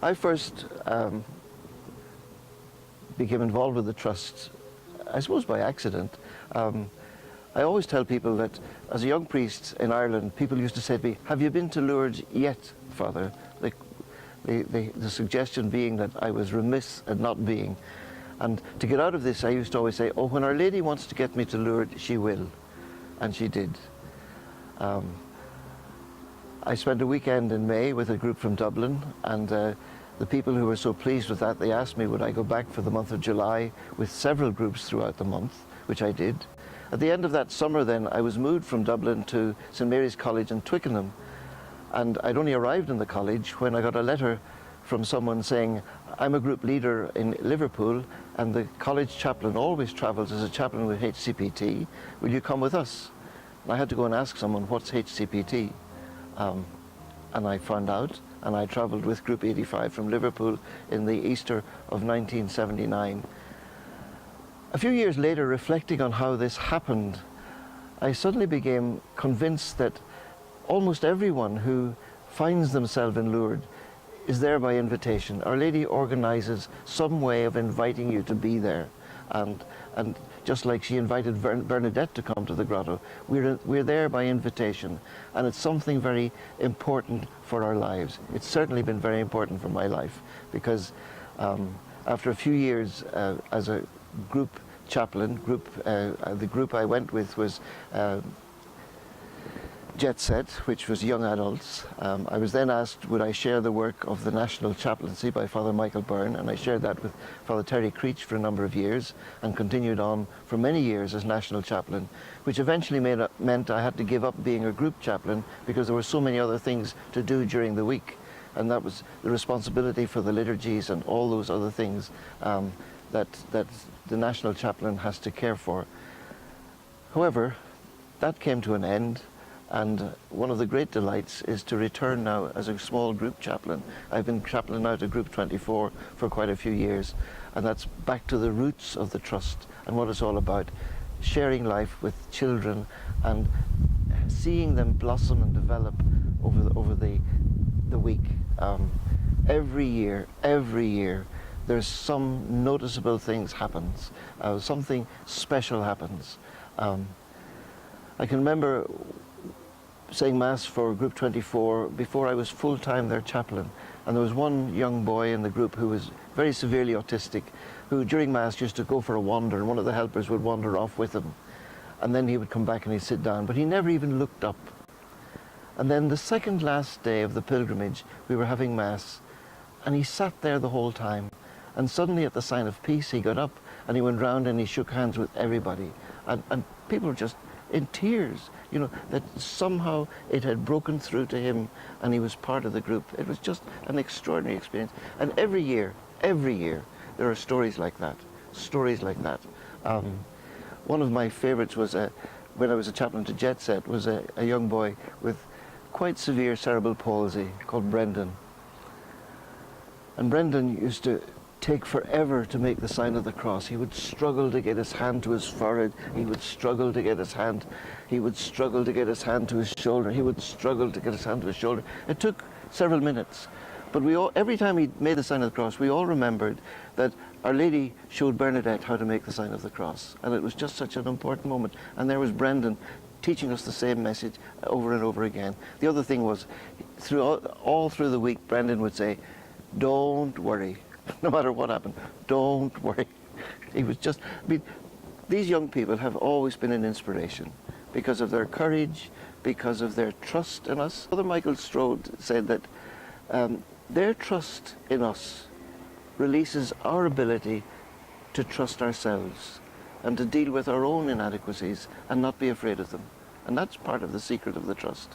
I first became involved with the trust, I suppose by accident. I always tell people that as a young priest in Ireland, people used to say to me, "Have you been to Lourdes yet, Father?" The suggestion being that I was remiss at not being. And to get out of this, I used to always say, "Oh, when Our Lady wants to get me to Lourdes, she will." And she did. I spent a weekend in May with a group from Dublin, and the people who were so pleased with that, they asked me would I go back for the month of July with several groups throughout the month, which I did. At the end of that summer then, I was moved from Dublin to St Mary's College in Twickenham, and I'd only arrived in the college when I got a letter from someone saying, "I'm a group leader in Liverpool, and the college chaplain always travels as a chaplain with HCPT. Will you come with us?" And I had to go and ask someone, "What's HCPT?" And I found out, and I travelled with Group 85 from Liverpool in the Easter of 1979. A few years later, reflecting on how this happened, I suddenly became convinced that almost everyone who finds themselves in Lourdes is there by invitation. Our Lady organises some way of inviting you to be there, and just like she invited Bernadette to come to the grotto, we're there by invitation, and it's something very important for our lives. It's certainly been very important for my life, because after a few years as a group chaplain, the group I went with was Jet Set, which was young adults. I was then asked would I share the work of the National Chaplaincy by Father Michael Byrne, and I shared that with Father Terry Creech for a number of years and continued on for many years as National Chaplain, which eventually meant I had to give up being a group chaplain because there were so many other things to do during the week, and that was the responsibility for the liturgies and all those other things that the National Chaplain has to care for. However, that came to an end. And one of the great delights is to return now as a small group chaplain. I've been chaplain now to Group 24 for quite a few years, and that's back to the roots of the trust and what it's all about, sharing life with children and seeing them blossom and develop over the week. Every year, there's some noticeable things happens, something special happens. I can remember saying Mass for Group 24 before I was full-time their chaplain, and there was one young boy in the group who was very severely autistic, who during Mass used to go for a wander, and one of the helpers would wander off with him, and then he would come back and he'd sit down, but he never even looked up. And then the second last day of the pilgrimage, we were having Mass, and he sat there the whole time, and suddenly at the sign of peace he got up and he went round and he shook hands with everybody, and people were just in tears, you know, that somehow it had broken through to him and he was part of the group. It was just an extraordinary experience. And every year, there are stories like that, One of my favorites was, when I was a chaplain to Jet Set, was a young boy with quite severe cerebral palsy called Brendan. And Brendan used to take forever to make the sign of the cross. He would struggle to get his hand to his forehead. He would struggle to get his hand. He would struggle to get his hand to his shoulder. He would struggle to get his hand to his shoulder. It took several minutes. But every time he made the sign of the cross, we all remembered that Our Lady showed Bernadette how to make the sign of the cross. And it was just such an important moment. And there was Brendan teaching us the same message over and over again. The other thing was, all through the week, Brendan would say, "Don't worry. No matter what happened, don't worry." He was just, these young people have always been an inspiration because of their courage, because of their trust in us. Father Michael Strode said that their trust in us releases our ability to trust ourselves and to deal with our own inadequacies and not be afraid of them. And that's part of the secret of the trust.